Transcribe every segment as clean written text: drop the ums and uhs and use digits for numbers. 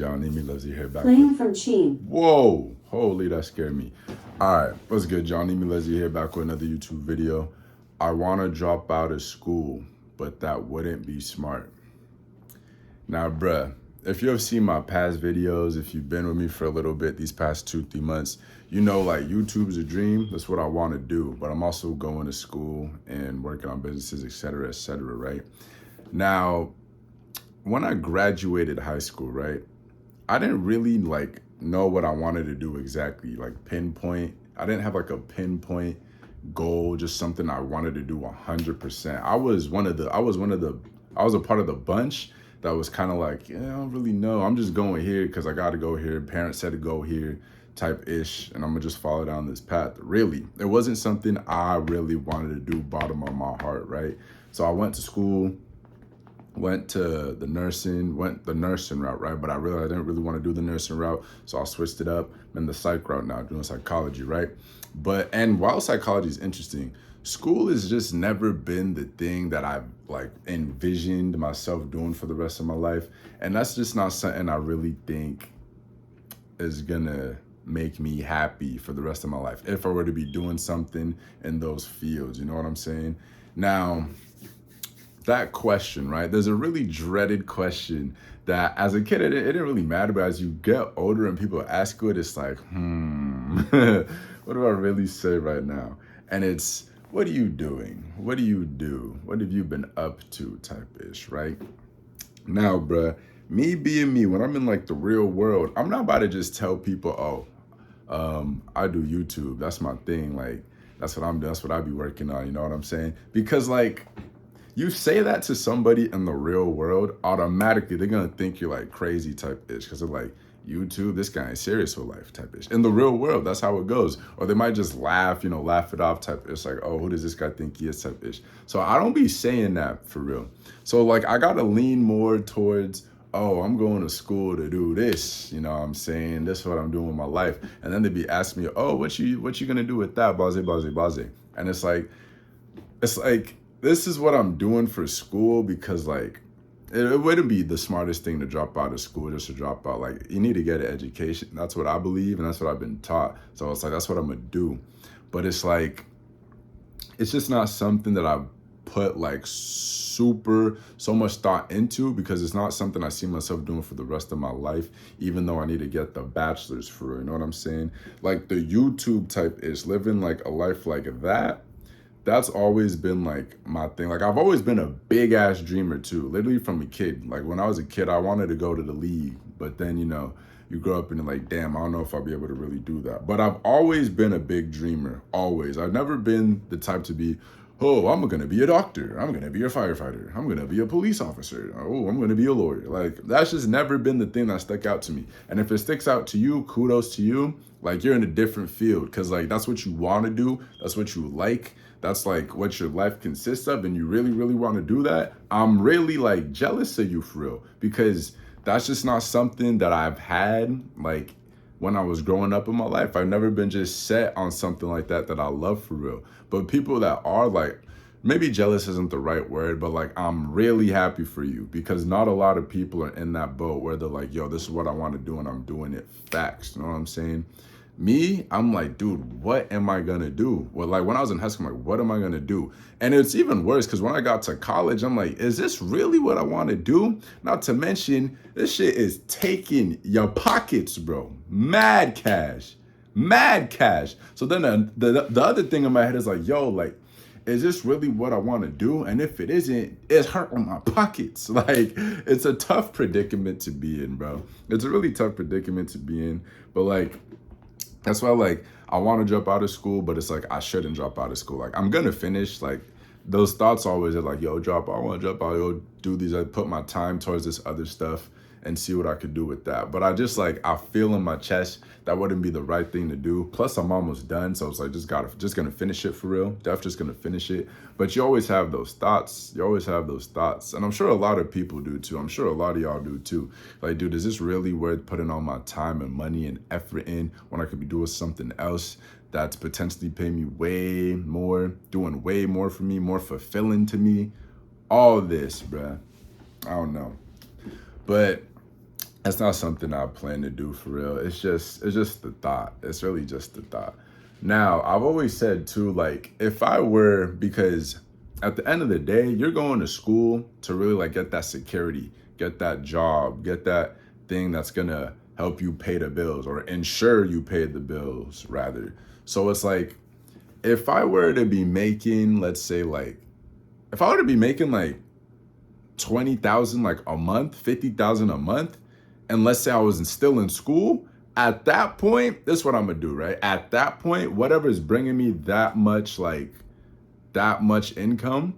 John Amy loves you here back. Playing from Cheen. Whoa, holy, that scared me. All right, what's good? John Amy Leslie here back with another YouTube video. I want to drop out of school, but that wouldn't be smart. Now, bruh, if you have seen my past videos, if you've been with me for a little bit these past 2-3 months, you know, like, YouTube's a dream. That's what I want to do. But I'm also going to school and working on businesses, et cetera, right? Now, when I graduated high school, right, I didn't really like know what I wanted to do exactly, like pinpoint. I didn't have like a pinpoint goal, just something I wanted to do 100%. I was a part of the bunch that was kind of like, yeah, I don't really know. I'm just going here because I got to go here. Parents said to go here type ish, and I'm gonna just follow down this path. Really, it wasn't something I really wanted to do bottom of my heart, right? So I went to school, went the nursing route, right? But I realized I didn't really want to do the nursing route, so I switched it up. I'm in the psych route now, doing psychology, right? And while psychology is interesting, school has just never been the thing that I've like envisioned myself doing for the rest of my life. And that's just not something I really think is gonna make me happy for the rest of my life if I were to be doing something in those fields, you know what I'm saying? Now, that question, right? There's a really dreaded question that as a kid, it didn't really matter, but as you get older and people ask you it, it's like, what do I really say right now? And it's, what are you doing? What do you do? What have you been up to type ish, right? Now, bruh, me being me, when I'm in like the real world, I'm not about to just tell people, I do YouTube. That's my thing. Like, that's what I'm doing. That's what I be working on. You know what I'm saying? Because like, you say that to somebody in the real world, automatically they're gonna think you're like crazy type ish, because they're like, YouTube, this guy is serious with life type ish. In the real world, that's how it goes. Or they might just laugh, laugh it off type ish, like, oh, who does this guy think he is type ish. So I don't be saying that for real. So like, I gotta lean more towards, oh, I'm going to school to do this, you know what I'm saying? This is what I'm doing with my life. And then they be asking me, oh, what you gonna do with that? Blase, blase, blase. And it's like, this is what I'm doing for school, because like, it wouldn't be the smartest thing to drop out of school just to drop out. Like, you need to get an education. That's what I believe, and that's what I've been taught. So it's like, that's what I'm gonna do. But it's like, it's just not something that I've put like so much thought into, because it's not something I see myself doing for the rest of my life, even though I need to get the bachelor's for it, you know what I'm saying? Like the YouTube type is living like a life like that. That's always been like my thing. Like, I've always been a big ass dreamer too, literally from a kid. Like when I was a kid, I wanted to go to the league, but then, you grow up and you're like, damn, I don't know if I'll be able to really do that. But I've always been a big dreamer, always. I've never been the type to be, oh, I'm gonna be a doctor, I'm gonna be a firefighter, I'm gonna be a police officer, oh, I'm gonna be a lawyer. Like, that's just never been the thing that stuck out to me. And if it sticks out to you, kudos to you. Like, you're in a different field, because like, that's what you want to do, that's what you like, that's like what your life consists of, and you really, really want to do that. I'm really like jealous of you for real, because that's just not something that I've had like when I was growing up in my life. I've never been just set on something like that I love for real. But people that are like, maybe jealous isn't the right word, but like, I'm really happy for you, because not a lot of people are in that boat where they're like, yo, this is what I want to do and I'm doing it. Facts, you know what I'm saying? Me, I'm like, dude, what am I gonna do? Well, like when I was in high school, I'm like, what am I gonna do? And it's even worse, because when I got to college, I'm like, is this really what I want to do? Not to mention, this shit is taking your pockets, bro. Mad cash. Mad cash. So then the other thing in my head is like, yo, like, is this really what I want to do? And if it isn't, it's hurting my pockets. Like, it's a tough predicament to be in, bro. It's a really tough predicament to be in. But like, that's why, like, I want to drop out of school, but it's like, I shouldn't drop out of school. Like, I'm going to finish. Like, those thoughts always are like, yo, drop out. I want to drop out. Yo, do these. I put my time towards this other stuff and see what I could do with that. But I just like, I feel in my chest that wouldn't be the right thing to do. Plus, I'm almost done. So it's like, just going to finish it for real. Def just going to finish it. But you always have those thoughts. You always have those thoughts. And I'm sure a lot of people do too. I'm sure a lot of y'all do too. Like, dude, is this really worth putting all my time and money and effort in when I could be doing something else that's potentially paying me way more, doing way more for me, more fulfilling to me? All this, bruh. I don't know. But That's not something I plan to do for real. It's just the thought. It's really just the thought. Now, I've always said too, like, if I were, because at the end of the day, you're going to school to really like get that security, get that job, get that thing that's gonna help you pay the bills or ensure you pay the bills rather. So it's like, if I were to be making, let's say like, if I were to be making like 20,000 like a month, 50,000 a month, and let's say I was still in school, at that point, this is what I'm gonna do, right? At that point, whatever is bringing me that much, like that much income,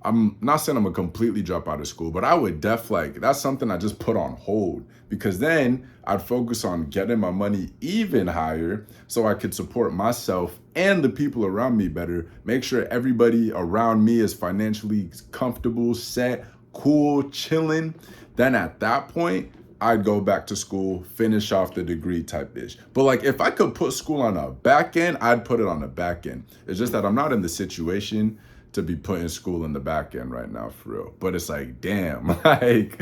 I'm not saying I'm gonna completely drop out of school, but I would like that's something I just put on hold because then I'd focus on getting my money even higher so I could support myself and the people around me better, make sure everybody around me is financially comfortable, set, cool, chilling. Then at that point, I'd go back to school, finish off the degree type ish. But like if I could put school on a back end, I'd put it on the back end. It's just that I'm not in the situation to be putting school in the back end right now for real. But it's like, damn, like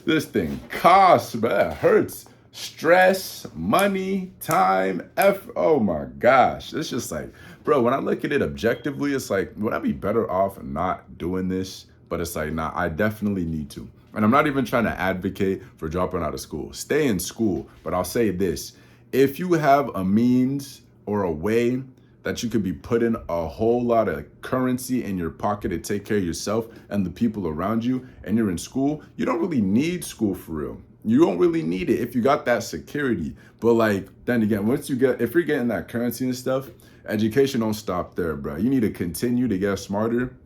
this thing costs, but it hurts. Stress, money, time, effort. Oh my gosh. It's just like, bro, when I look at it objectively, it's like, would I be better off not doing this? But it's like, nah, I definitely need to. And I'm not even trying to advocate for dropping out of school. Stay in school. But I'll say this, if you have a means or a way that you could be putting a whole lot of currency in your pocket to take care of yourself and the people around you, and you're in school, you don't really need school for real. You don't really need it if you got that security. But like, then again, if you're getting that currency and stuff, education don't stop there, bro. You need to continue to get smarter.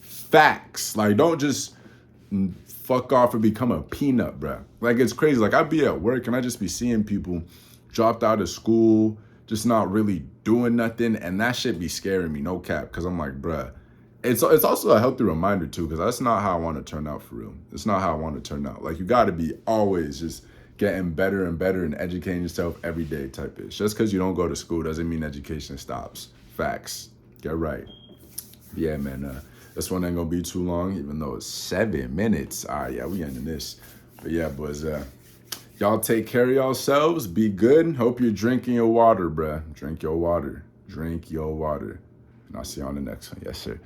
Facts. Like, don't just fuck off and become a peanut, bro. Like, it's crazy. Like, I'd be at work and I just be seeing people dropped out of school, just not really doing nothing, and that shit be scaring me, no cap, because I'm like, bruh, it's also a healthy reminder too, because that's not how I want to turn out for real. It's not how I want to turn out. Like, you got to be always just getting better and better and educating yourself every day type ish. Just because you don't go to school doesn't mean education stops. Facts. Get right. Yeah, man. This one ain't gonna be too long, even though it's 7 minutes. All right, yeah, we ending this. But yeah, boys, y'all take care of yourselves. Be good. Hope you're drinking your water, bruh. Drink your water. Drink your water. And I'll see you on the next one. Yes, sir.